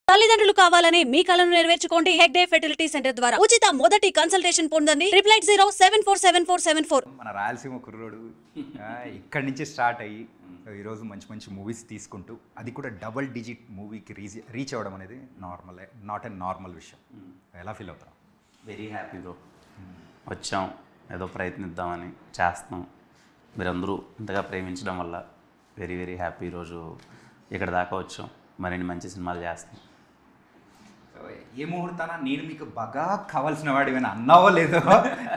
తల్లిదండ్రులు కావాలని మీ కలను నెరవేర్చుకోండి హెగ్డే ఫెర్టిలిటీ సెంటర్ ద్వారా ఉచిత మొదటి కన్సల్టేషన్ పొందండి 8807474744. మన రాయలసీమ కుర్రోడు ఇక్కడి నుంచి స్టార్ట్ అయ్యి ఈరోజు మంచి మంచి మూవీస్ తీసుకుంటూ అది కూడా డబుల్ డిజిట్ మూవీకి రీచ్ అవ్వడం అనేది నాట్ ఎ నార్మల్ విషయం. ఎలా ఫీల్ అవుతాం? Very happy bro. వచ్చాం, ఏదో ప్రయత్నిద్దామని చేస్తున్నాం. మీరందరూ ఇంతగా ప్రేమించడం వల్ల వెరీ వెరీ హ్యాపీ. ఈరోజు ఇక్కడ దాకా వచ్చాం, మరిన్ని మంచి సినిమాలు చేస్తాం. ఏ ముహూర్తాన నేను మీకు బాగా కావాల్సిన వాడు ఏమైనా అన్నావో లేదో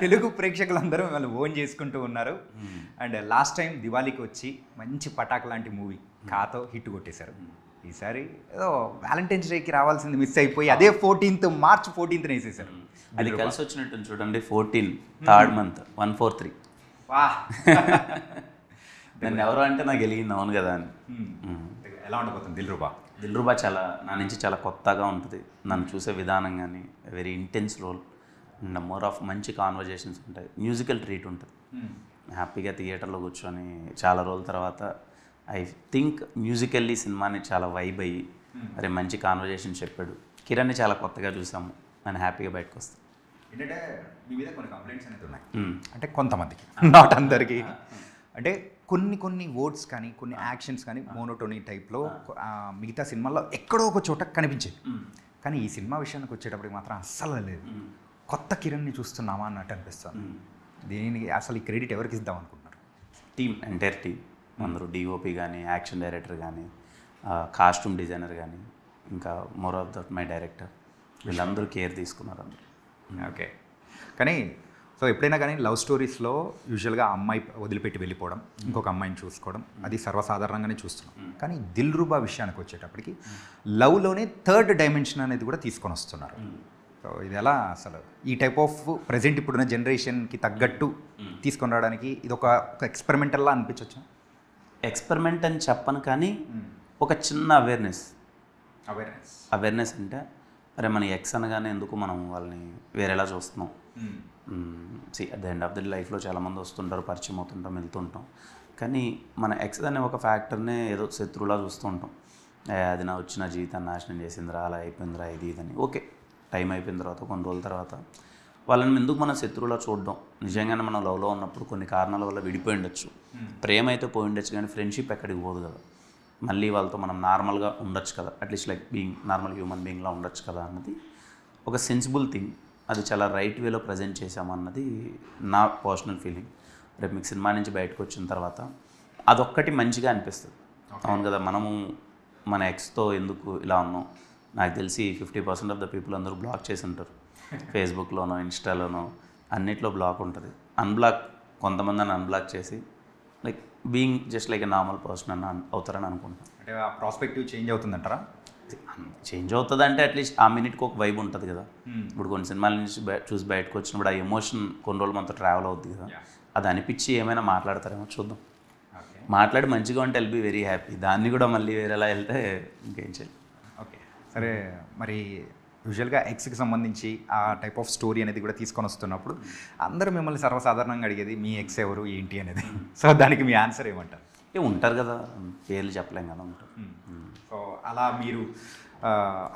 తెలుగు ప్రేక్షకులందరూ వాళ్ళు ఓన్ చేసుకుంటూ ఉన్నారు. అండ్ లాస్ట్ టైం దివాళీకి వచ్చి మంచి పటాక్ లాంటి మూవీ కాతో హిట్ కొట్టేశారు. ఈసారి ఏదో వ్యాలంటైన్స్ డేకి రావాల్సింది మిస్ అయిపోయి అదే మార్చ్ 14th వేసేసారు. అది కలిసి వచ్చినట్టు చూడండి. 14 థర్డ్ మంత్ 143. వా నన్ను ఎవరు అంటే నాకు వెలిగింది, అవును కదా అని. ఎలా ఉండబోతుంది దిల్రుబా చాలా నా నుంచి చాలా కొత్తగా ఉంటుంది. నన్ను చూసే విధానం కానీ very intense role and more of మంచి కాన్వర్జేషన్స్ ఉంటాయి. మ్యూజికల్ ట్రీట్ ఉంటుంది. హ్యాపీగా థియేటర్లో కూర్చొని చాలా రోజుల తర్వాత ఐ థింక్ మ్యూజికల్లీ సినిమాని చాలా వైబ్ అయ్యి మరి మంచి కాన్వర్జేషన్ చెప్పాడు. కిరణ్ని చాలా కొత్తగా చూసాము, నేను హ్యాపీగా బయటకు వస్తాను. ఏంటంటే మీ మీద కొన్ని కంప్లైంట్స్ అనేది ఉన్నాయి. అంటే కొంతమందికి, నాట్ అందరికీ. అంటే కొన్ని వర్డ్స్ కానీ కొన్ని యాక్షన్స్ కానీ మోనోటోనీ టైప్లో మిగతా సినిమాల్లో ఎక్కడో ఒక చోట కనిపించేది. కానీ ఈ సినిమా విషయానికి వచ్చేటప్పటికి మాత్రం అస్సలు లేదు. కొత్త కిరణ్ని చూస్తున్నామా అన్నట్టు అనిపిస్తుంది. దీనికి అసలు ఈ క్రెడిట్ ఎవరికి ఇద్దాం అనుకుంటున్నారు? ఎంటైర్ టీమ్ అందరూ, డిఓపి కానీ, యాక్షన్ డైరెక్టర్ కానీ, కాస్ట్యూమ్ డిజైనర్ కానీ, ఇంకా more of that my director, వీళ్ళందరూ కేర్ తీసుకున్నారు అందరూ. ఓకే. కానీ సో ఎప్పుడైనా కానీ లవ్ స్టోరీస్లో యూజువల్గా అమ్మాయి వదిలిపెట్టి వెళ్ళిపోవడం, ఇంకొక అమ్మాయిని చూసుకోవడం, అది సర్వసాధారణంగానే చూస్తున్నాం. కానీ దిల్రుబా విషయానికి వచ్చేటప్పటికి లవ్లోనే థర్డ్ డైమెన్షన్ అనేది కూడా తీసుకొని వస్తున్నారు. సో ఇది ఎలా అసలు ఈ టైప్ ఆఫ్ ప్రజెంట్ ఇప్పుడున్న జనరేషన్కి తగ్గట్టు తీసుకొని రావడానికి ఇది ఒక ఎక్స్పెరిమెంటల్లా అనిపించవచ్చు? ఎక్స్పెరిమెంట్ అని చెప్పను, కానీ ఒక చిన్న అవేర్నెస్ అంటే అరే మన ఎక్స్ అనగానే ఎందుకు మనం వాళ్ళని వేరేలా చూస్తున్నాం. At the end of the లైఫ్లో చాలామంది వస్తుంటారు, పరిచయం అవుతుంటాం, వెళ్తుంటాం. కానీ మన ఎక్స్ అనే ఒక ఫ్యాక్టర్నే ఏదో శత్రువులా చూస్తూ ఉంటాం. అది నా వచ్చిన జీవితాన్ని నాశనం చేసిందిరా, అలా అయిపోయిందిరా, ఇది ఇదని. ఓకే, టైం అయిపోయిన తర్వాత కొన్ని రోజుల తర్వాత వాళ్ళని ఎందుకు మన శత్రువులా చూడడం? నిజంగానే మనం లవ్లో ఉన్నప్పుడు కొన్ని కారణాల వల్ల విడిపోయి ఉండొచ్చు, ప్రేమ అయితే పోయి ఉండొచ్చు, కానీ ఫ్రెండ్షిప్ ఎక్కడికి పోదు కదా. మళ్ళీ వాళ్ళతో మనం నార్మల్గా ఉండొచ్చు కదా, అట్లీస్ట్ లైక్ నార్మల్ హ్యూమన్ బీయింగ్లా ఉండొచ్చు కదా అన్నది ఒక సెన్సిబుల్ థింగ్. అది చాలా రైట్ వేలో ప్రజెంట్ చేసామన్నది నా పర్సనల్ ఫీలింగ్. రేపు మీకు సినిమా నుంచి బయటకు వచ్చిన తర్వాత అదొక్కటి మంచిగా అనిపిస్తుంది. అవును కదా, మనము మన ఎక్స్తో ఎందుకు ఇలా ఉన్నాం? నాకు తెలిసి 50% ఆఫ్ ద పీపుల్ అందరూ బ్లాక్ చేసి ఉంటారు. ఫేస్బుక్లోనో, ఇన్స్టాలోనో అన్నిట్లో బ్లాక్ ఉంటుంది. కొంతమందిని అన్బ్లాక్ చేసి like being just like a normal person అని అవుతారని అనుకుంటాను. అంటే ఆ ప్రాస్పెక్టివ్ చేంజ్ అవుతుందంటారా? చేంజ్ అవుతుంది అంటే అట్లీస్ట్ ఆ మినిట్కి ఒక వైబ్ ఉంటుంది కదా. ఇప్పుడు కొన్ని సినిమాల నుంచి చూసి బయటకు వచ్చినప్పుడు ఆ ఎమోషన్ కొన్ని రోజులు మనతో ట్రావెల్ అవుతుంది కదా, అది అనిపించి ఏమైనా మాట్లాడతారేమో చూద్దాం. మాట్లాడి మంచిగా ఉంటే ఎల్ బీ వెరీ హ్యాపీ. దాన్ని కూడా మళ్ళీ వేరేలా వెళ్తే ఇంకేం చేయాలి. ఓకే, సరే. మరి యూజువల్గా ఎక్స్కి సంబంధించి ఆ టైప్ ఆఫ్ స్టోరీ అనేది కూడా తీసుకొని వస్తున్నప్పుడు అందరూ మిమ్మల్ని సర్వసాధారణంగా అడిగేది మీ ఎక్స్ ఎవరు ఏంటి అనేది. సో దానికి మీ ఆన్సర్ ఏమంటారు? ఉంటారు కదా, పేర్లు చెప్పలేం కదా, ఉంటారు. సో అలా మీరు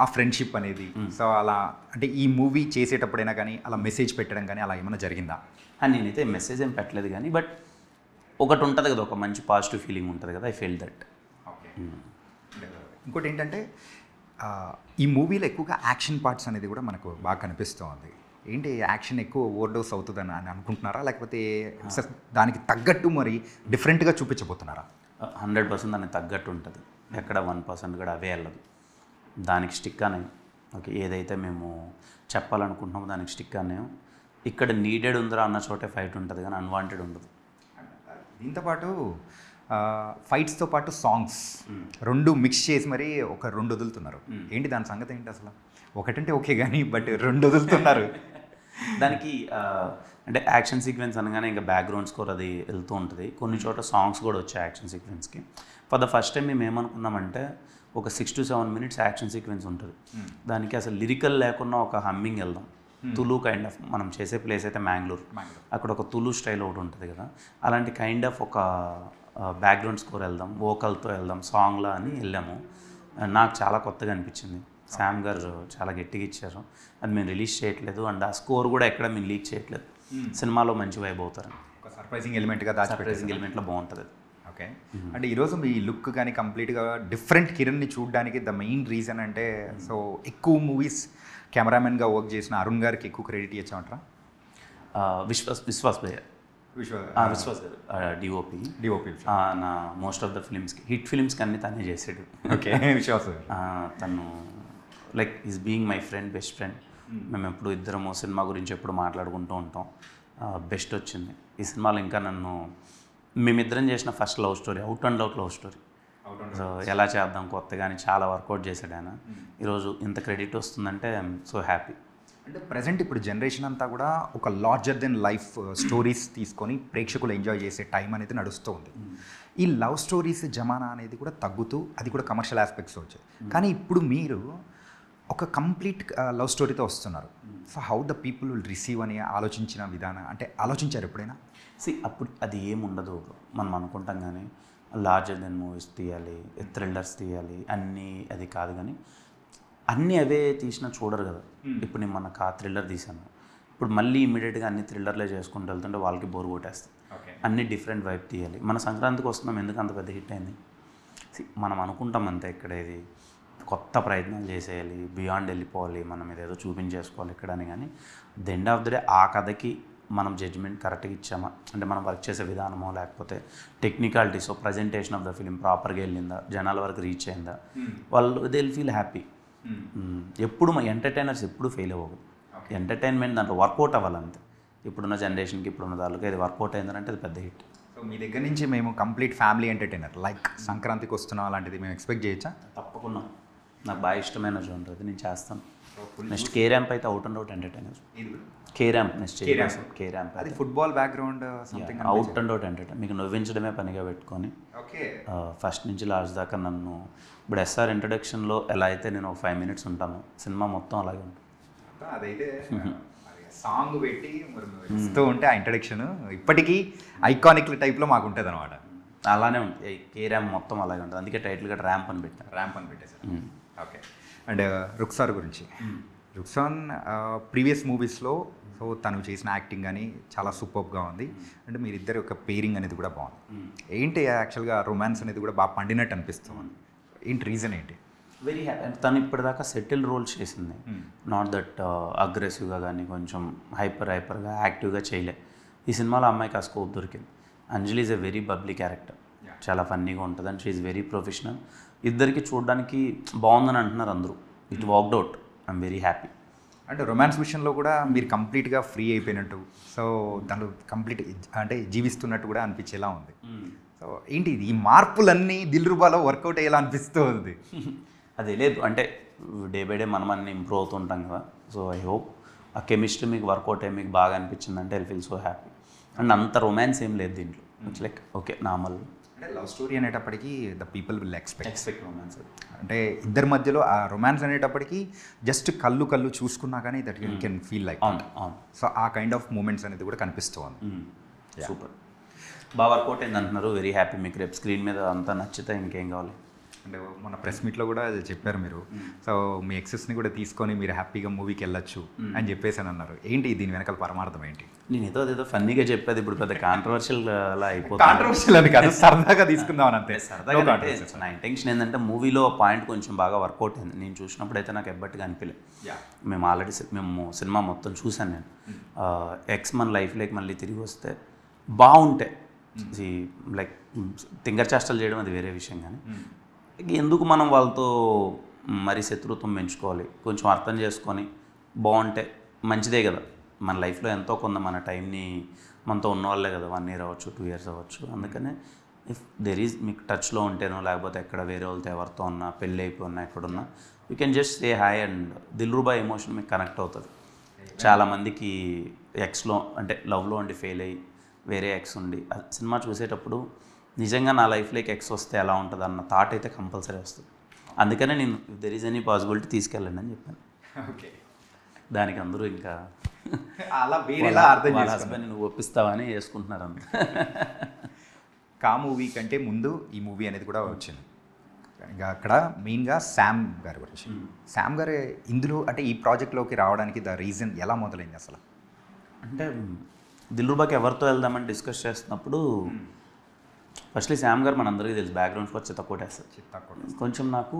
ఆ ఫ్రెండ్షిప్ అనేది, సో అలా అంటే ఈ మూవీ చేసేటప్పుడైనా కానీ అలా మెసేజ్ పెట్టడం కానీ అలా ఏమైనా జరిగిందా? నేనైతే మెసేజ్ ఏం పెట్టలేదు, కానీ బట్ ఒకటి ఉంటుంది కదా, ఒక మంచి పాజిటివ్ ఫీలింగ్ ఉంటుంది కదా. I feel that. ఓకే. ఇంకోటి ఏంటంటే ఈ మూవీలో ఎక్కువగా యాక్షన్ పార్ట్స్ అనేది కూడా మనకు బాగా కనిపిస్తూ ఉంది. ఏంటి యాక్షన్ ఎక్కువ ఓవర్డోస్ అవుతుందని అనుకుంటున్నారా, లేకపోతే దానికి తగ్గట్టు మరి డిఫరెంట్గా చూపించబోతున్నారా? 100% దానికి తగ్గట్టు ఉంటుంది. ఎక్కడ 1% కూడా అవే వెళ్ళదు. దానికి స్టిక్ అనే ఓకే, ఏదైతే మేము చెప్పాలనుకుంటున్నామో దానికి స్టిక్ అనే. ఇక్కడ నీడెడ్ ఉందిరా అన్న చోటే ఫైట్ ఉంటుంది, కానీ అన్వాంటెడ్ ఉండదు. దీంతోపాటు ఫైట్స్తో పాటు సాంగ్స్ రెండు మిక్స్ చేసి మరి ఒక 2 వదులుతున్నారు. ఏంటి దాని సంగతి ఏంటి అసలు? ఒకటంటే ఓకే కానీ బట్ 2 వదులుతున్నారు. దానికి అంటే యాక్షన్ సీక్వెన్స్ అనగానే ఇంకా బ్యాక్గ్రౌండ్ స్కోర్ అది వెళ్తూ ఉంటుంది. కొన్ని చోట్ల సాంగ్స్ కూడా వచ్చాయి యాక్షన్ సీక్వెన్స్కి. ఫర్ ద ఫస్ట్ టైం మేము ఏమనుకున్నామంటే ఒక 6 to 7 minutes యాక్షన్ సీక్వెన్స్ ఉంటుంది. దానికి అసలు లిరికల్ లేకుండా ఒక హమ్మింగ్ వెళ్దాం. తులు కైండ్ ఆఫ్, మనం చేసే ప్లేస్ అయితే మ్యాంగ్లూర్, అక్కడ ఒక తులు స్టైల్ ఒకటి ఉంటుంది కదా, అలాంటి కైండ్ ఆఫ్ ఒక బ్యాక్గ్రౌండ్ స్కోర్ వెళ్దాం, వోకల్తో వెళ్దాం, సాంగ్లా అని వెళ్ళాము. నాకు చాలా కొత్తగా అనిపించింది. శామ్ గారు చాలా గట్టిగా ఇచ్చారు. అది మేము రిలీజ్ చేయట్లేదు అండ్ ఆ స్కోర్ కూడా ఎక్కడ మేము లీక్ చేయట్లేదు. సినిమాలో మంచి వైబ్ అవుతారు. ఒక సర్ప్రైజింగ్ ఎలిమెంట్గా సర్ప్రైజింగ్ ఎలిమెంట్లో బాగుంటుంది. ఓకే. అంటే ఈరోజు మీ లుక్ కానీ కంప్లీట్గా డిఫరెంట్ కిరణ్ని చూడడానికి ద మెయిన్ రీజన్ అంటే సో ఎక్కువ మూవీస్ కెమెరామెన్గా వర్క్ చేసిన అరుణ్ గారికి ఎక్కువ క్రెడిట్ ఇచ్చామంటారా? విశ్వాస్ భయ్య, విశ్వాస్ గారు డిఓపి నా మోస్ట్ ఆఫ్ ద ఫిలిమ్స్కి హిట్ ఫిలిమ్స్కి అన్ని తనే చేసాడు. ఓకే. విశ్వాస్ తను like is being my friend, best friend. మేము ఎప్పుడు ఇద్దరము సినిమా గురించి ఎప్పుడు మాట్లాడుకుంటూ ఉంటాం. బెస్ట్ వచ్చింది ఈ సినిమాలో. ఇంకా నన్ను మేమిద్దరం చేసిన first love story, out and out love story. So ఎలా చేద్దాం కొత్తగా అని చాలా వర్కౌట్ చేశాడు ఆయన. ఈరోజు ఇంత క్రెడిట్ వస్తుందంటే ఐఎమ్ సో హ్యాపీ. అంటే ప్రజెంట్ ఇప్పుడు జనరేషన్ అంతా కూడా ఒక లార్జర్ దెన్ లైఫ్ స్టోరీస్ తీసుకొని ప్రేక్షకులు ఎంజాయ్ చేసే టైం అనేది నడుస్తూ ఉంది. ఈ లవ్ స్టోరీస్ జమానా అనేది కూడా తగ్గుతూ అది కూడా కమర్షియల్ ఆస్పెక్ట్స్ వచ్చాయి. కానీ ఇప్పుడు మీరు ఒక కంప్లీట్ లవ్ స్టోరీతో వస్తున్నారు. So how the people will receive అని ఆలోచించిన విధానం అంటే ఆలోచించారు ఎప్పుడైనా? అప్పుడు అది ఏముండదు. మనం అనుకుంటాం కానీ లార్జర్ దెన్ మూవీస్ తీయాలి, థ్రిల్లర్స్ తీయాలి అన్నీ, అది కాదు. కానీ అన్నీ అవే తీసినా చూడరు కదా. ఇప్పుడు నేను మనకు ఆ థ్రిల్లర్ తీశాను, ఇప్పుడు మళ్ళీ ఇమీడియట్గా అన్ని థ్రిల్లర్లే చేసుకుంటూ వెళ్తుంటే వాళ్ళకి బోర్ కొట్టేస్తుంది. అన్ని డిఫరెంట్ వైపు తీయాలి. మన సంక్రాంతికి వస్తున్నాం, ఎందుకు అంత పెద్ద హిట్ అయింది? మనం అనుకుంటాం అంతే, ఇక్కడ ఇది కొత్త ప్రయత్నాలు చేసేయాలి, బియాండ్ వెళ్ళిపోవాలి, మనం ఇదేదో చూపించేసుకోవాలి ఇక్కడ అని. కానీ the end of the day ఆ కథకి మనం జడ్జిమెంట్ కరెక్ట్గా ఇచ్చామా అంటే మనం వర్క్ చేసే విధానమో లేకపోతే technicalities, presentation of the film ప్రాపర్గా వెళ్ళిందా, జనాల వరకు రీచ్ అయిందా, వాళ్ళు దే విల్ ఫీల్ హ్యాపీ. ఎప్పుడు మా ఎంటర్టైనర్స్ ఎప్పుడు ఫెయిల్ అవ్వదు. ఎంటర్టైన్మెంట్ దాంట్లో వర్కౌట్ అవ్వాలంతే. ఇప్పుడున్న జనరేషన్కి ఇప్పుడున్న దానికి అది వర్కౌట్ అయిందంటే అది పెద్ద హిట్. సో మీ దగ్గర నుంచి మేము కంప్లీట్ ఫ్యామిలీ ఎంటర్టైనర్ లైక్ సంక్రాంతికి వస్తున్నాం అలాంటిది మేము ఎక్స్పెక్ట్ చేయొచ్చా? తప్పకుండా. నాకు బాగా ఇష్టమైన జోనర్ అది, నేను చేస్తాను. నెక్స్ట్ కే ర్యాంప్ అయితే out and out entertainer. K ramp next K ramp అది football background something out and out entertainer. మీకు నవ్వించడమే పనిగా పెట్టుకొని ఫస్ట్ నుంచి లాస్ట్ దాకా నన్ను ఇప్పుడు ఎస్ఆర్ ఇంట్రడక్షన్లో ఎలా అయితే నేను ఒక 5 minutes ఉంటాను, సినిమా మొత్తం అలాగే ఉంటుంది. అదైతే సాంగ్ పెట్టి ఇస్తూ ఉంటే ఆ ఇంట్రడక్షన్ ఇప్పటికీ ఐకానిక్ టైప్లో మాకు ఉంటుంది అనమాట. అలానే ఉంటుంది. కే ర్యాంప్ మొత్తం అలాగే ఉంటుంది. అందుకే టైటిల్గా ర్యాంప్ అని పెట్టాను. ర్యాంప్ అని పెట్టేశారు. ఓకే. అండ్ రుక్సార్ గురించి, రుక్సాన్ ప్రీవియస్ మూవీస్లో సో తను చేసిన యాక్టింగ్ కానీ చాలా సూపర్గా ఉంది. అండ్ మీరిద్దరి యొక్క పేరింగ్ అనేది కూడా బాగుంది. ఏంటి యాక్చువల్గా రొమాన్స్ అనేది కూడా బాగా పండినట్టు అనిపిస్తుంది. ఏంటి రీజన్ ఏంటి? Very happy. తను ఇప్పటిదాకా సెటిల్ రోల్స్ చేసింది, నాట్ దట్ అగ్రెసివ్గా కానీ కొంచెం హైపర్గా యాక్టివ్గా చేయలే. ఈ సినిమాలో అమ్మాయికి ఆ స్కోప్ దొరికింది. Anjali is a very bubbly character, చాలా ఫన్నీగా ఉంటుంది and she is very professional. ఇద్దరికి చూడడానికి బాగుందని అంటున్నారు అందరూ. It worked out. I'm very happy. అంటే రొమాన్స్ విషయంలో కూడా మీరు కంప్లీట్గా ఫ్రీ అయిపోయినట్టు, సో దాంట్లో కంప్లీట్ అంటే జీవిస్తున్నట్టు కూడా అనిపించేలా ఉంది. సో ఏంటి ఈ మార్పులన్నీ దిల్రుబాలో వర్కౌట్ అయ్యేలా అనిపిస్తూ ఉంది? అదే లేదు అంటే డే బై డే మనం అన్ని ఇంప్రూవ్ అవుతుంటాం కదా. సో ఐ హోప్ ఆ కెమిస్ట్రీ మీకు వర్కౌట్ అయ్యి మీకు బాగా అనిపించిందంటే I feel so happy. And అంత రొమాన్స్ ఏం లేదు దీంట్లో. It's like okay normal. అంటే లవ్ స్టోరీ అనేటప్పటికీ the people will expect romance. అంటే ఇద్దరి మధ్యలో ఆ రొమాన్స్ అనేటప్పటికీ జస్ట్ కళ్ళు చూసుకున్నా కానీ that you can feel like. అవును. సో ఆ కైండ్ ఆఫ్ మూమెంట్స్ అనేది కూడా కనిపిస్తూ ఉంది. సూపర్, బాగా వర్కౌట్ అయింది అంటున్నారు. Very happy. మీకు రేపు స్క్రీన్ మీద అంతా నచ్చితే ఇంకేం కావాలి? అంటే మన ప్రెస్ మీట్లో కూడా చెప్పారు మీరు, సో మీ ఎక్సెస్ని కూడా తీసుకొని మీరు హ్యాపీగా మూవీకి వెళ్ళొచ్చు అని చెప్పేసి అని అన్నారు. ఏంటి దీని వెనకాల పరమార్థం ఏంటి? నేను ఏదో ఫన్నీగా చెప్పేది, ఇప్పుడు పెద్ద కాంట్రవర్షియల్ అలా అయిపోతుంది. కాంట్రవర్షియల్ అని కాదు, సరదాగా తీసుకుందాం అంతే. సరదాగా నా ఇంటెన్షన్ ఏంటంటే మూవీలో పాయింట్ కొంచెం బాగా వర్కౌట్ అయింది. నేను చూసినప్పుడు అయితే నాకు ఎబ్బట్టుగా అనిపించలేదు. మేము ఆల్రెడీ సినిమా మొత్తం చూశాను నేను. ఎక్స్ మన లైఫ్లోకి మళ్ళీ తిరిగి వస్తే బాగుంటాయి. లైక్ తింగర్ చేష్టలు చేయడం అది వేరే విషయం, కానీ ఎందుకు మనం వాళ్ళతో మరీ శత్రుత్వం పెంచుకోవాలి? కొంచెం అర్థం చేసుకొని బాగుంటే మంచిదే కదా. మన లైఫ్లో ఎంతో కొంత మన టైంని మనతో ఉన్నవాళ్ళే కదా, 1 year అవ్వచ్చు, 2 years అవ్వచ్చు. అందుకనే ఇఫ్ దెర్ ఈజ్ మీకు టచ్లో ఉంటేనో లేకపోతే ఎక్కడ వేరే వాళ్ళతో ఎవరితో ఉన్నా పెళ్ళి అయిపోయినా ఎక్కడున్నా you can just say hi and Dilruba emotion మీకు కనెక్ట్ అవుతుంది. చాలామందికి ఎక్స్లో అంటే లవ్లో ఉండి ఫెయిల్ అయ్యి వేరే ఎక్స్ ఉండి సినిమా చూసేటప్పుడు నిజంగా నా లైఫ్లోకి ఎక్స్ వస్తే ఎలా ఉంటుంది అన్న థాట్ అయితే కంపల్సరీ వస్తుంది. అందుకనే నేను if there is any possibility తీసుకెళ్ళండి అని చెప్పాను. ఓకే. దానికి అందరూ ఇంకా అలా వేరేలా అర్థం చేసుకుని హస్బెండ్ నువ్వు ఒప్పిస్తావని వేసుకుంటున్నారు అంత. కా మూవీ కంటే ముందు ఈ మూవీ అనేది కూడా వచ్చింది. ఇంకా అక్కడ మెయిన్గా శామ్ గారి గురించి. శామ్ గారు ఇందులో అంటే ఈ ప్రాజెక్ట్లోకి రావడానికి ద రీజన్ ఎలా మొదలైంది అసలు? అంటే దిల్రుబాకి ఎవరితో వెళ్దామని డిస్కస్ చేస్తున్నప్పుడు ఫస్ట్లీ శామ్ గారు మనందరికీ తెలుసు బ్యాక్గ్రౌండ్ స్కోర్ చిత్త కొట్టేస్తారు. కొంచెం నాకు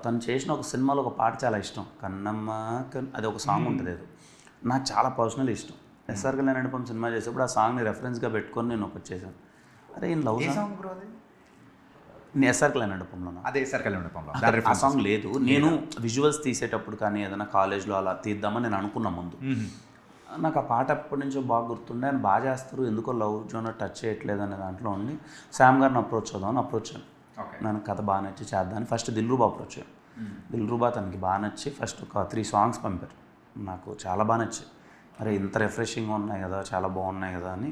తను చేసిన ఒక సినిమాలో ఒక పాట చాలా ఇష్టం, కన్నమ్మ అది ఒక సాంగ్ ఉంటుంది. అది నాకు చాలా పర్సనల్ ఇష్టం. ఎస్ఆర్ కళ్యాణ్ మండపం సినిమా చేసేప్పుడు ఆ సాంగ్ని రెఫరెన్స్గా పెట్టుకొని నేను ఒకటి చేశాను. అరే ఈయన లవ్ సాంగ్ బ్రో, అది నేను ఎస్ఆర్ కళ్యాణ్ మండపంలో, అదే ఎస్ఆర్ కళ్యాణ్ మండపంలో ఆ సాంగ్ లేదు. నేను విజువల్స్ తీసేటప్పుడు కానీ ఏదైనా కాలేజ్లో అలా తీద్దామని నేను అనుకున్నా ముందు. నాకు ఆ పాట ఎప్పటి నుంచో బాగా గుర్తుండే, ఆయన బాగా చేస్తారు, ఎందుకో లవ్ జోనర్ టచ్ చేయట్లేదు అనే దాంట్లో ఉండి శామ్ గారిని అప్రోచ్ అవుదామని అప్రోచ్ అయ్యాను. నాకు కథ బాగా నచ్చి చేద్దామని ఫస్ట్ దిల్రుబా అప్రోచ్ అయ్యాను. దిల్రుబా తనకి బాగా నచ్చి ఫస్ట్ ఒక 3 సాంగ్స్ పంపారు. నాకు చాలా బాగా నచ్చాయి. అరే ఇంత రిఫ్రెషింగ్గా ఉన్నాయి కదా, చాలా బాగున్నాయి కదా అని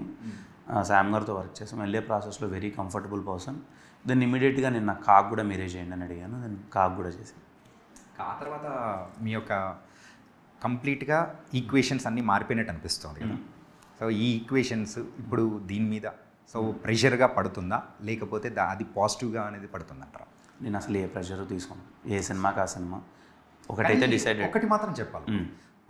శామ్ గారితో వర్క్ చేసాం. వెళ్ళే ప్రాసెస్లో వెరీ కంఫర్టబుల్ పర్సన్. దెన్ ఇమీడియట్గా నేను నాకు కాక్ కూడా మీరే చేయండి అని అడిగాను. నేను కాక్ కూడా చేశాను. ఆ తర్వాత మీ యొక్క కంప్లీట్గా ఈక్వేషన్స్ అన్నీ మారిపోయినట్టు అనిపిస్తుంది కదా. సో ఈ ఈక్వేషన్స్ ఇప్పుడు దీని మీద సో ప్రెషర్గా పడుతుందా, లేకపోతే అది పాజిటివ్గా అనేది పడుతుందంటారా? నేను అసలు ఏ ప్రెషర్ తీసుకున్నాను, ఏ సినిమాకి ఆ సినిమా ఒకటైతే డిసైడ్. ఒకటి మాత్రం చెప్పాలి,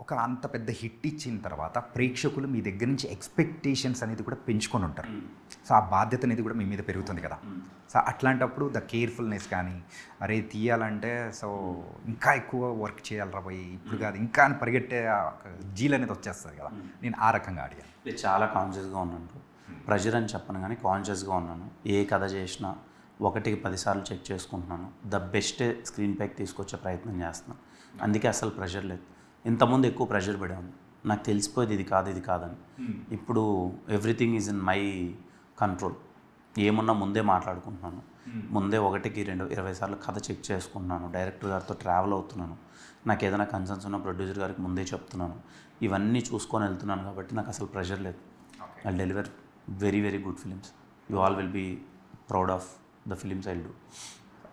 ఒక అంత పెద్ద హిట్ ఇచ్చిన తర్వాత ప్రేక్షకులు మీ దగ్గర నుంచి ఎక్స్పెక్టేషన్స్ అనేది కూడా పెంచుకొని ఉంటారు. సో ఆ బాధ్యత అనేది కూడా మీ మీద పెరుగుతుంది కదా. సో అట్లాంటప్పుడు ద కేర్ఫుల్నెస్ కానీ, అరే తీయాలంటే సో ఇంకా ఎక్కువ వర్క్ చేయాలి పోయి ఇప్పుడు కాదు ఇంకా అని పరిగెట్టే జీల్ అనేది వచ్చేస్తుంది కదా. నేను ఆ రకంగా అడిగాను. నేను చాలా కాన్షియస్గా ఉన్నాను. ప్రెషర్ అని చెప్పను కానీ కాన్షియస్గా ఉన్నాను. ఏ కథ చేసినా 1కి 10 సార్లు చెక్ చేసుకుంటున్నాను. ద బెస్ట్ స్క్రీన్ ప్యాక్ తీసుకొచ్చే ప్రయత్నం చేస్తున్నాను. అందుకే అసలు ప్రెషర్ లేదు. ఇంతకుముందు ఎక్కువ ప్రెషర్ పడేవాడిని, నాకు తెలిసిపోయేది ఇది కాదని. ఇప్పుడు everything is in my control. ఏమున్నా ముందే మాట్లాడుకుంటున్నాను, ముందే 1కి 20 సార్లు కథ చెక్ చేసుకుంటున్నాను. డైరెక్టర్ గారితో ట్రావెల్ అవుతున్నాను. నాకు ఏదైనా కన్సర్న్స్ ఉన్న ప్రొడ్యూసర్ గారికి ముందే చెప్తున్నాను. ఇవన్నీ చూసుకొని వెళ్తున్నాను కాబట్టి నాకు అసలు ప్రెషర్ లేదు. I deliver very very good films. You all will be proud of the films I do.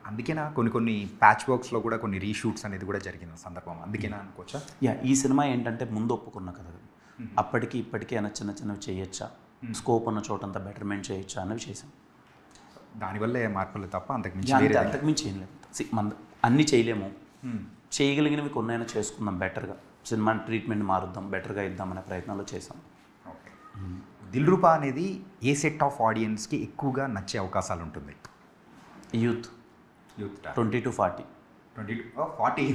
అందుకేనా కొన్ని ప్యాచ్ వర్క్స్లో కూడా కొన్ని రీషూట్స్ అనేది కూడా జరిగిన సందర్భం అందుకేనా అనుకోవచ్చా? ఈ సినిమా ఏంటంటే ముందు ఒప్పుకున్న కదా, అప్పటికి ఇప్పటికీ అయినా చిన్నవి చేయొచ్చా, స్కోప్ ఉన్న చోటంతా బెటర్మెంట్ చేయొచ్చా అన్నవి చేసాం. దానివల్లే మార్పులు తప్ప అంతకుమించి ఏం లేదు. మన అన్నీ చేయలేము, చేయగలిగినవి కొన్నైనా చేసుకుందాం, బెటర్గా సినిమా ట్రీట్మెంట్ మారుద్దాం, బెటర్గా ఇద్దామనే ప్రయత్నంలో చేసాం. దిల్రుబా అనేది ఏ సెట్ ఆఫ్ ఆడియన్స్కి ఎక్కువగా నచ్చే అవకాశాలు ఉంటుంది? Youth 20 to 40.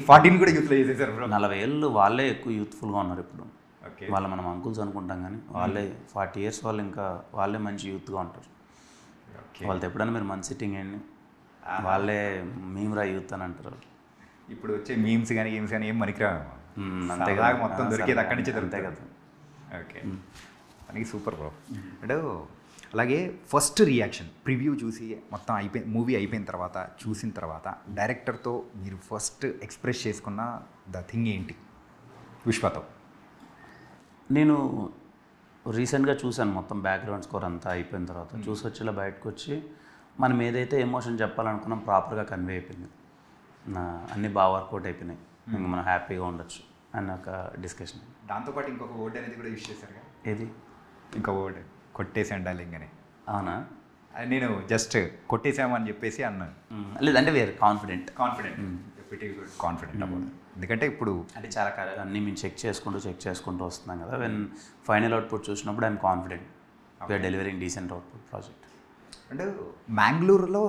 40 కూడా యూత్లో చేసేసారు. 40 ఏళ్ళు వాళ్ళే ఎక్కువ యూత్ఫుల్గా ఉన్నారు ఇప్పుడు. వాళ్ళు మనం అంకుల్స్ అనుకుంటాం కానీ వాళ్ళే 40 years వాళ్ళు ఇంకా వాళ్ళే మంచి యూత్గా ఉంటారు. వాళ్ళతో ఎప్పుడైనా మీరు మంచి సిట్టింగ్ ఏంటి, వాళ్ళే మేమ్రా యూత్ అని అంటారు. ఇప్పుడు వచ్చే మీమ్స్ కానీ గేమ్స్ కానీ ఏం మనికిరా, అంతే కదా, మొత్తం దొరికేది అక్కడి నుంచి అంతే కదా. ఓకే, అని సూపర్ బ్రో. అంటే అలాగే ఫస్ట్ రియాక్షన్ ప్రివ్యూ చూసి మొత్తం మూవీ అయిపోయిన తర్వాత చూసిన తర్వాత డైరెక్టర్తో మీరు ఫస్ట్ ఎక్స్ప్రెస్ చేసుకున్న ద థింగ్ ఏంటి విశ్వతో? నేను రీసెంట్గా చూశాను మొత్తం బ్యాక్గ్రౌండ్ స్కోర్ అంతా అయిపోయిన తర్వాత. చూసి వచ్చేలా బయటకు వచ్చి మనం ఏదైతే ఎమోషన్ చెప్పాలనుకున్నాం ప్రాపర్గా కన్వే అయిపోయింది, అన్నీ బాగా వర్కౌట్ అయిపోయినాయి, ఇంకా మనం హ్యాపీగా ఉండొచ్చు అన్న ఒక డిస్కషన్. దాంతోపాటు ఇంకొక వర్డ్ అనేది కూడా యూజ్ చేశారు. ఏది? ఇంకో వర్డ్ కొట్టేసాను డార్లింగ్ అని. అవునా? నేను జస్ట్ కొట్టేసామని చెప్పేసి అన్నాను. లేదంటే వేరే కాన్ఫిడెంట్ అవ్వదు. ఎందుకంటే ఇప్పుడు అంటే చాలా అన్నీ మేము చెక్ చేసుకుంటూ వస్తున్నాం కదా. వెన్ ఫైనల్ అవుట్పుట్ చూసినప్పుడు I'm confident we're delivering decent output project. అంటే మ్యాంగ్లూరులో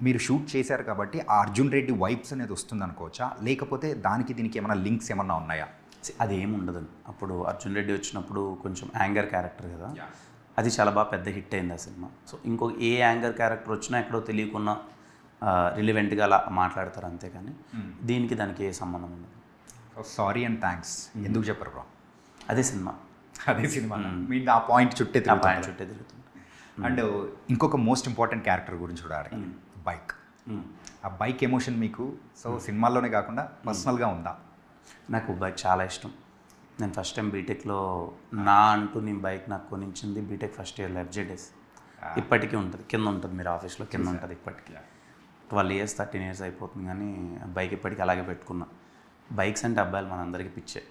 మీరు షూట్ చేశారు కాబట్టి ఆ అర్జున్ రెడ్డి వైబ్స్ అనేది వస్తుంది అనుకోవచ్చా, లేకపోతే దానికి దీనికి ఏమైనా లింక్స్ ఏమన్నా ఉన్నాయా? అది ఏమి ఉండదు. అప్పుడు అర్జున్ రెడ్డి వచ్చినప్పుడు కొంచెం యాంగర్ క్యారెక్టర్ కదా, అది చాలా బాగా పెద్ద హిట్ అయింది ఆ సినిమా. సో ఇంకొక ఏ యాంగర్ క్యారెక్టర్ వచ్చినా ఎక్కడో తెలియకున్నా రిలివెంట్గా అలా మాట్లాడతారు అంతేకాని దీనికి దానికి ఏ సంబంధం ఉండదు. సారీ అండ్ థ్యాంక్స్ ఎందుకు చెప్పరు బ్రో? అదే సినిమా మీరు ఆ పాయింట్ చుట్టే తిరుగుతుంది. అండ్ ఇంకొక మోస్ట్ ఇంపార్టెంట్ క్యారెక్టర్ గురించి కూడా అడగాలి, బైక్. ఆ బైక్ ఎమోషన్ మీకు సో సినిమాల్లోనే కాకుండా పర్సనల్గా ఉందా? నాకు బైక్ చాలా ఇష్టం. నేను ఫస్ట్ టైం బీటెక్లో నేను బైక్ నాకు కొనిచ్చింది బీటెక్ ఫస్ట్ ఇయర్లో FJDS. ఇప్పటికీ ఉంటుంది, కింద ఉంటుంది, మీరు ఆఫీస్లో కింద ఉంటుంది. ఇప్పటికీ 12 years 13 years అయిపోతుంది కానీ బైక్ ఇప్పటికీ అలాగే పెట్టుకున్నా. బైక్స్ అంటే అబ్బాయిలు మనందరికీ పిచ్చే,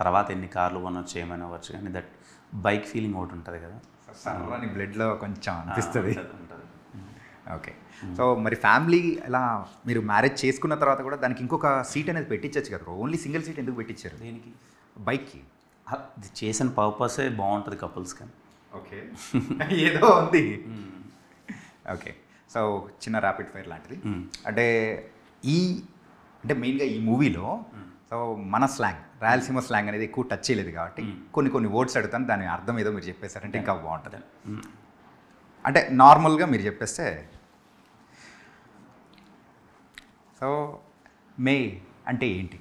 తర్వాత ఎన్ని కార్లు కొనవచ్చు ఏమైనా అవ్వచ్చు కానీ దట్ బైక్ ఫీలింగ్ ఒకటి ఉంటుంది కదా, బ్లడ్లో కొంచెం అనిపిస్తుంది. ఓకే. సో మరి ఫ్యామిలీ ఎలా మీరు మ్యారేజ్ చేసుకున్న తర్వాత కూడా దానికి ఇంకొక సీట్ అనేది పెట్టించచ్చు కదా, ఓన్లీ సింగిల్ సీట్ ఎందుకు పెట్టించారు దేనికి? బైక్కి? అది చేసిన పర్పసే బాగుంటుంది కపుల్స్ కానీ. ఓకే. ఏదో ఉంది. ఓకే. సో చిన్న ర్యాపిడ్ ఫైర్ లాంటిది అంటే అంటే మెయిన్గా ఈ మూవీలో సో మన స్లాంగ్, రాయలసీమ స్లాంగ్ అనేది ఎక్కువ టచ్ చేయలేదు కాబట్టి కొన్ని వర్డ్స్ అడుగుతాను, దాని అర్థం ఏదో మీరు చెప్పేశారంటే ఇంకా బాగుంటుంది. అంటే నార్మల్గా మీరు చెప్పేస్తే సో మే అంటే ఏంటి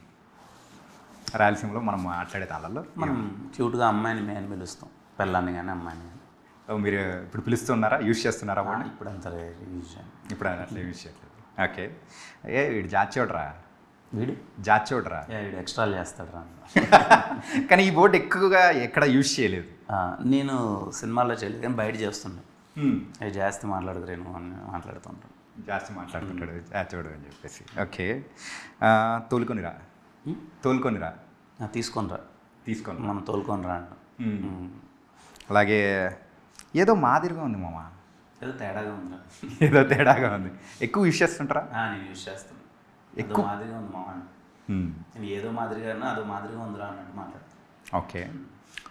రాయలసీమలో మనం మాట్లాడే తాళల్లో? మనం క్యూట్గా అమ్మాయిని మే అని పిలుస్తాం, పెళ్ళాన్ని కానీ అమ్మాయిని కానీ. సో మీరు ఇప్పుడు పిలుస్తున్నారా, యూజ్ చేస్తున్నారా వర్డ్? ఇప్పుడు అంత యూజ్ చేయండి. ఇప్పుడు అట్లా యూజ్ చేయట్లేదు. ఓకే. వీడు జాచోడరా, వీడు జాచోడరా, వీడు ఎక్స్ట్రా చేస్తాడు రా. కానీ ఈ వర్డ్ ఎక్కువగా ఎక్కడ యూజ్ చేయలేదు. నేను సినిమాల్లో చేయలేదు కానీ బయట చేస్తుండే. అవి జాస్తి మాట్లాడుకురేను అని మాట్లాడుతుంటాను. జాస్తి మాట్లాడుతుంటాడు జాచోడు అని చెప్పేసి. ఓకే. తోలుకొనిరా, తోలుకొనిరా, తీసుకొనిరా, తీసుకొని మనం తోలుకొనిరా అంటాం. అలాగే ఏదో మాదిరిగా ఉంది మామ, ఏదో తేడాగా ఉందిరా, ఏదో తేడాగా ఉంది. ఎక్కువ యూజ్ చేస్తుంటారా? నేను యూజ్ చేస్తాను. ఎక్కువ మాదిరిగా ఉంది మామ, నేను ఏదో మాదిరిగా అదో మాదిరిగా ఉందిరా అన్నట్టు మాట్లాడతాను. ఓకే.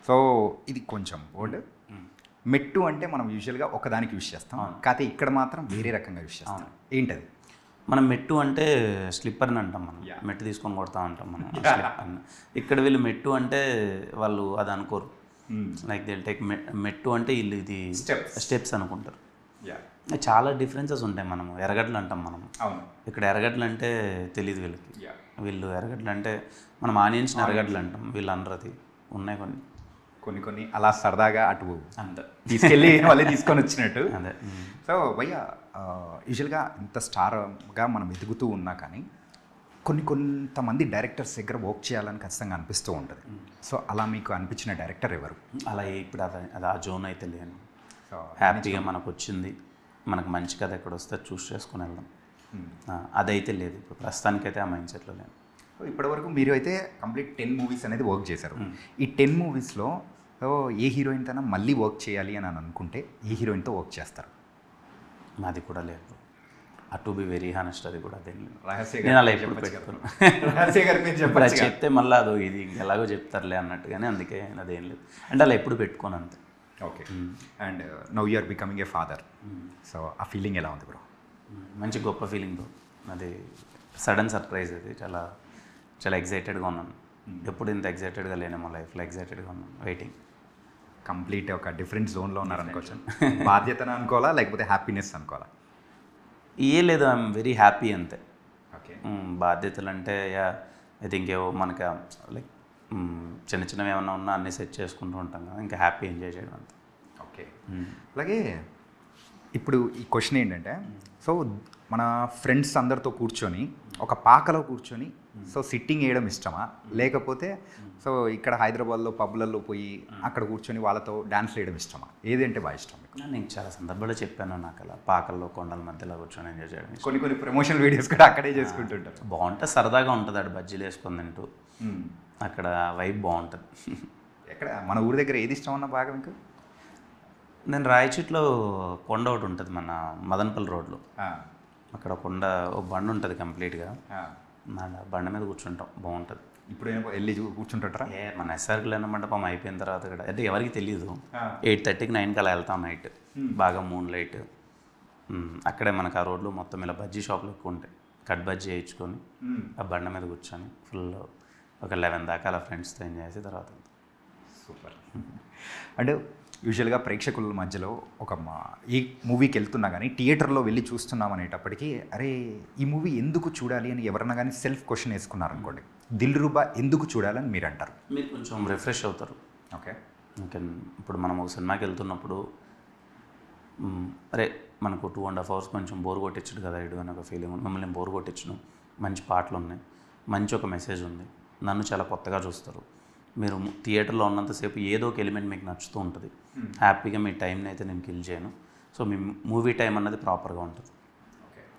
సో ఇది కొంచెం వర్డ్. మెట్టు అంటే మనం యూజువల్గా ఒకదానికి యూజ్ చేస్తాం, కాకపోతే ఇక్కడ మాత్రం వేరే రకంగా యూజ్ చేస్తాం. ఏంటది? మనం మెట్టు అంటే స్లిప్పర్ని అంటాం, మనం మెట్టు తీసుకొని కొడతా ఉంటాం మనం స్లిప్పర్ని. ఇక్కడ వీళ్ళు మెట్టు అంటే వాళ్ళు అది అనుకోరు, లైక్ దే టేక్ మెట్టు అంటే వీళ్ళు ఇది స్టెప్స్ అనుకుంటారు. చాలా డిఫరెన్సెస్ ఉంటాయి. మనము ఎరగడ్లు అంటాం మనం, ఇక్కడ ఎరగడ్లు అంటే తెలియదు వీళ్ళకి. వీళ్ళు ఎరగడ్లు అంటే మనం ఆనియన్స్ని ఎరగడ్లు అంటాం, వీళ్ళు అనరు. అది ఉన్నాయి కొన్ని అలా సరదాగా అటు అంతే తీసుకెళ్ళి వాళ్ళే తీసుకొని వచ్చినట్టు. అదే. సో భయ్య యూజువల్గా ఇంత స్టార్గా మనం ఎదుగుతూ ఉన్నా కానీ కొంతమంది డైరెక్టర్స్ దగ్గర వర్క్ చేయాలని ఖచ్చితంగా అనిపిస్తూ ఉంటుంది. సో అలా మీకు అనిపించిన డైరెక్టర్ ఎవరు? అలా ఇప్పుడు అది ఆ జోన్ అయితే లేను. సో హ్యాపీగా మనకు వచ్చింది, మనకు మంచి కథ ఎక్కడ వస్తే చూస్ చేసుకుని వెళ్దాం, అదైతే లేదు ఇప్పుడు ప్రస్తుతానికైతే. ఆ మైండ్ సెట్లో లేను. ఇప్పటివరకు మీరు అయితే కంప్లీట్ 10 మూవీస్ అనేది వర్క్ చేశారు. ఈ 10 మూవీస్లో ఏ హీరోయిన్తో మళ్ళీ వర్క్ చేయాలి అని అనుకుంటే ఏ హీరోయిన్తో వర్క్ చేస్తారు? అది కూడా లేదు. టు బి వెరీ హానెస్ట్, అది కూడా అదేం లేదు. నేను అలా ఎప్పుడు పెట్టుకున్నాను. ఇప్పుడు అది చెప్తే మళ్ళీ అదో ఇది ఎలాగో చెప్తారులే అన్నట్టుగానే, అందుకే అదేం లేదు. అంటే అలా ఎప్పుడు పెట్టుకోను అంతే. Okay. And now you are becoming a father, so ఆ ఫీలింగ్ ఎలా ఉంది బ్రో? మంచి గొప్ప ఫీలింగ్ బ్రో. అది సడన్ సర్ప్రైజ్. అది చాలా చాలా ఎగ్జైటెడ్గా ఉన్నాను. ఎప్పుడు ఇంత ఎగ్జైటెడ్గా లేనేమో లైఫ్లో. ఎగ్జైటెడ్గా ఉన్నాను, వెయిటింగ్. కంప్లీట్ ఒక డిఫరెంట్ జోన్లో ఉన్నారనుకోవచ్చు. బాధ్యతను అనుకోవాలా లేకపోతే హ్యాపీనెస్ అనుకోవాలా? ఏ లేదు, ఐఎమ్ వెరీ హ్యాపీ అంతే. ఓకే. బాధ్యతలు అంటే ఐ థింక్ ఏవో మనకి లైక్ చిన్న చిన్నవి ఏమైనా ఉన్నా అన్నీ సెట్ చేసుకుంటూ ఉంటాం కదా, ఇంకా హ్యాపీ ఎంజాయ్ చేయడం అంతే. ఓకే. అలాగే ఇప్పుడు ఈ క్వశ్చన్ ఏంటంటే, సో మన ఫ్రెండ్స్ అందరితో కూర్చొని ఒక పాకలో కూర్చొని సో సిట్టింగ్ వేయడం ఇష్టమా, లేకపోతే సో ఇక్కడ హైదరాబాద్లో పబ్లలో పోయి అక్కడ కూర్చొని వాళ్ళతో డ్యాన్స్ వేయడం ఇష్టమా? ఏదంటే బాగా ఇష్టం మీకు? నేను చాలా సందర్భాల్లో చెప్పాను, నాకు అలా పాకల్లో కొండల మధ్యలో కూర్చొని ఎంజాయ్ చేయడం ఇష్టం. కొన్ని ప్రమోషనల్ వీడియోస్ కూడా అక్కడే చేసుకుంటుంటారు. బాగుంటుంది, సరదాగా ఉంటుంది. అక్కడ బజ్జీలు వేసుకొని తింటూ అక్కడ వైబ్ బాగుంటుంది. ఎక్కడ మన ఊరి దగ్గర ఏది ఇష్టం అన్న బాగా మీకు? నేను రాయచీట్లో కొండ ఒకటి ఉంటుంది మన మదనపల్లి రోడ్లో. అక్కడ కొండ ఒక బండి ఉంటుంది కంప్లీట్గా, బండ మీద కూర్చుంటాం, బాగుంటుంది. ఇప్పుడు వెళ్ళి కూర్చుంటారా? మన ఎస్ఆర్కి లేని మండపం అయిపోయిన తర్వాత కూడా అంటే ఎవరికి తెలియదు, 8:30కి 9కి అలా వెళ్తాం నైట్, బాగా మూన్ లైట్. అక్కడే మనకు ఆ రోడ్లు మొత్తం ఇలా బజ్జీ షాపులు ఎక్కువ ఉంటాయి. కట్ బజ్జీ వేయించుకొని ఆ బండ మీద కూర్చొని ఫుల్ ఒక 11 దాకా అలా ఫ్రెండ్స్తో ఎంజాయ్ చేసి తర్వాత. సూపర్. అంటే యూజువల్గా ప్రేక్షకుల మధ్యలో ఈ మూవీకి వెళ్తున్నా కానీ థియేటర్లో వెళ్ళి చూస్తున్నాం అనేటప్పటికీ అరే ఈ మూవీ ఎందుకు చూడాలి అని ఎవరన్నా కానీ సెల్ఫ్ క్వశ్చన్ వేసుకున్నారనుకోండి, దిల్రుబా ఎందుకు చూడాలని మీరు అంటారు? మీరు కొంచెం రిఫ్రెష్ అవుతారు. ఓకే. ఇంకా ఇప్పుడు మనం ఒక సినిమాకి వెళ్తున్నప్పుడు అరే మనకు 2.5 hours కొంచెం బోర్ కొట్టించడు కదా ఇడు అని ఒక ఫీలింగ్. మమ్మల్ని బోర్ కొట్టించను, మంచి పాటలు ఉన్నాయి, మంచి ఒక మెసేజ్ ఉంది, నన్ను చాలా కొత్తగా చూస్తారు. మీరు థియేటర్లో ఉన్నంతసేపు ఏదో ఒక ఎలిమెంట్ మీకు నచ్చుతూ ఉంటుంది. హ్యాపీగా మీ టైంని అయితే నేను కిల్ చేయను. సో మీ మూవీ టైం అన్నది ప్రాపర్గా ఉంటుంది.